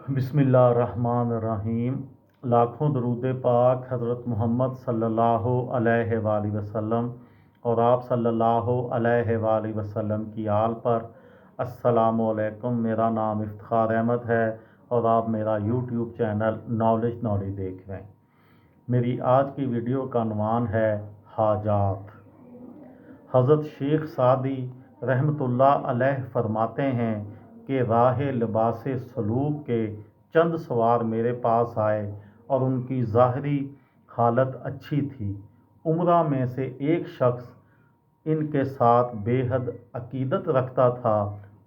बिस्मिल्लाहिर्रहमानिर्रहीम। लाखों दरूद पाक हज़रत मोहम्मद सल्लल्लाहु अलैहि वसल्लम और आप सल्लल्लाहु अलैहि वसल्लम की आल पर। अस्सलामु अलैकुम। मेरा नाम इफ्तिखार अहमद है और आप मेरा यूट्यूब चैनल नॉलेज देख रहे हैं। मेरी आज की वीडियो का उन्वान है हाजात। हज़रत शेख सादी रहमतुल्लाह अलैह फरमाते हैं कि राह लिबास सलूक के चंद सवार मेरे पास आए और उनकी ज़ाहरी हालत अच्छी थी। उमरा में से एक शख्स इनके साथ बेहद अकीदत रखता था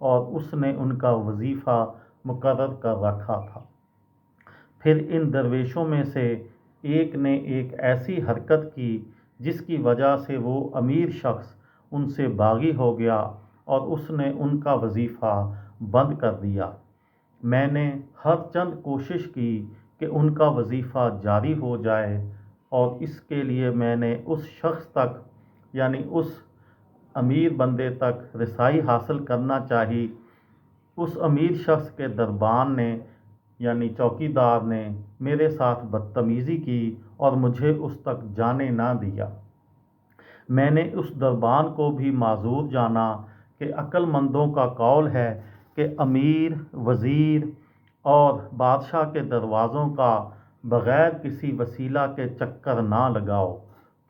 और उसने उनका वजीफ़ा मुकर्रर कर रखा था। फिर इन दरवेशों में से एक ने एक ऐसी हरकत की जिसकी वजह से वो अमीर शख्स उनसे बागी हो गया और उसने उनका वजीफ़ा बंद कर दिया। मैंने हर चंद कोशिश की कि उनका वजीफ़ा जारी हो जाए और इसके लिए मैंने उस शख्स तक यानी उस अमीर बंदे तक रसाई हासिल करना चाहिए। उस अमीर शख्स के दरबान ने यानी चौकीदार ने मेरे साथ बदतमीज़ी की और मुझे उस तक जाने ना दिया। मैंने उस दरबान को भी माजूर जाना कि अक्लमंदों का कौल है कि अमीर, वज़ीर और बादशाह के दरवाज़ों का बग़ैर किसी वसीला के चक्कर ना लगाओ,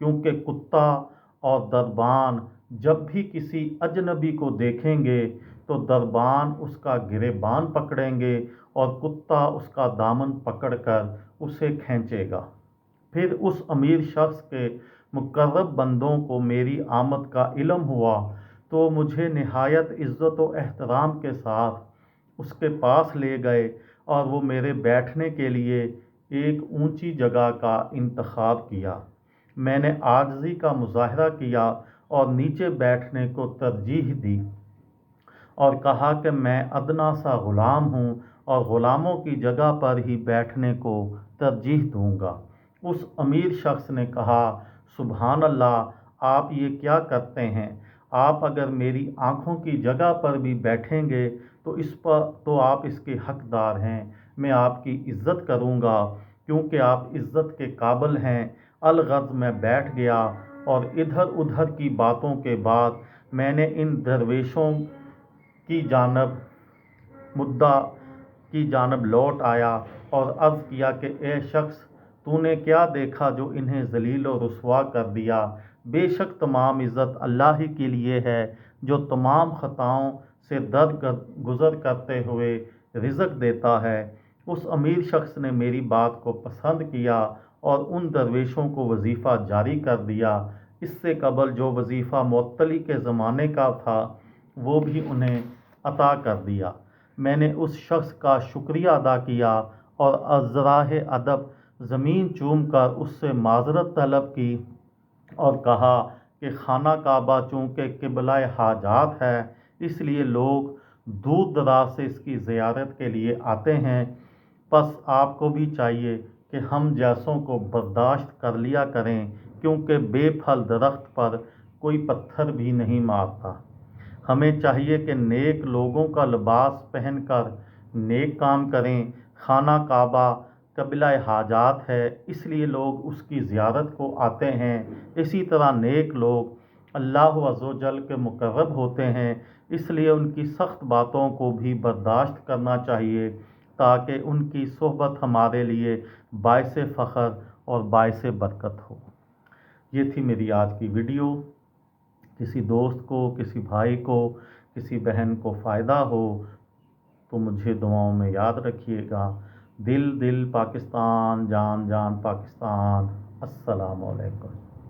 क्योंकि कुत्ता और दरबान जब भी किसी अजनबी को देखेंगे तो दरबान उसका गिरेबान पकड़ेंगे और कुत्ता उसका दामन पकड़कर उसे खींचेगा। फिर उस अमीर शख्स के मुकर्रब बंदों को मेरी आमद का इल्म हुआ तो मुझे निहायत इज़्ज़त व एहतराम के साथ उसके पास ले गए और वो मेरे बैठने के लिए एक ऊंची जगह का इंतखाब किया। मैंने आजिज़ी का मुजाहरा किया और नीचे बैठने को तरजीह दी और कहा कि मैं अदना सा ग़ुलाम हूँ और ग़ुलामों की जगह पर ही बैठने को तरजीह दूँगा। उस अमीर शख्स ने कहा, सुभान अल्लाह, आप ये क्या करते हैं? आप अगर मेरी आँखों की जगह पर भी बैठेंगे तो इस पर तो आप इसके हकदार हैं। मैं आपकी इज़्ज़त करूँगा क्योंकि आप इज़्ज़त के काबिल हैं। अलगज़ मैं बैठ गया और इधर उधर की बातों के बाद मैंने इन दरवेशों की जानब मुद्दा की जानब लौट आया और अर्ज़ किया कि ए शख्स, तूने क्या देखा जो इन्हें ज़लील व रुसवा कर दिया? बेशक तमाम इज़्ज़त अल्लाह ही के लिए है जो तमाम ख़ताओं से गुज़र करते हुए रिज़्क़ देता है। उस अमीर शख्स ने मेरी बात को पसंद किया और उन दरवेशों को वजीफ़ा जारी कर दिया। इससे कबल जो वजीफ़ा मुअत्तली के ज़माने का था वो भी उन्हें अता कर दिया। मैंने उस शख्स का शुक्रिया अदा किया और अज़राह अदब ज़मीन चूम कर उससे माज़रत तलब की और कहा कि खाना काबा चूँकि क़िबला हाजात है इसलिए लोग दूर दराज से इसकी ज़ियारत के लिए आते हैं। बस आपको भी चाहिए कि हम जैसों को बर्दाश्त कर लिया करें, क्योंकि बेफल दरख्त पर कोई पत्थर भी नहीं मारता। हमें चाहिए कि नेक लोगों का लिबास पहनकर नेक काम करें। खाना काबा क़िबला हाजात है इसलिए लोग उसकी ज़ियारत को आते हैं। इसी तरह नेक लोग अल्लाह अज़्ज़ व जल के मुक़र्रब होते हैं, इसलिए उनकी सख्त बातों को भी बर्दाश्त करना चाहिए ताकि उनकी सोहबत हमारे लिए बाइस फ़ख्र और बाइस बरकत हो। ये थी मेरी आज की वीडियो। किसी दोस्त को, किसी भाई को, किसी बहन को फ़ायदा हो तो मुझे दुआओं में याद रखिएगा। दिल दिल पाकिस्तान, जान जान पाकिस्तान। अस्सलामु अलैकुम।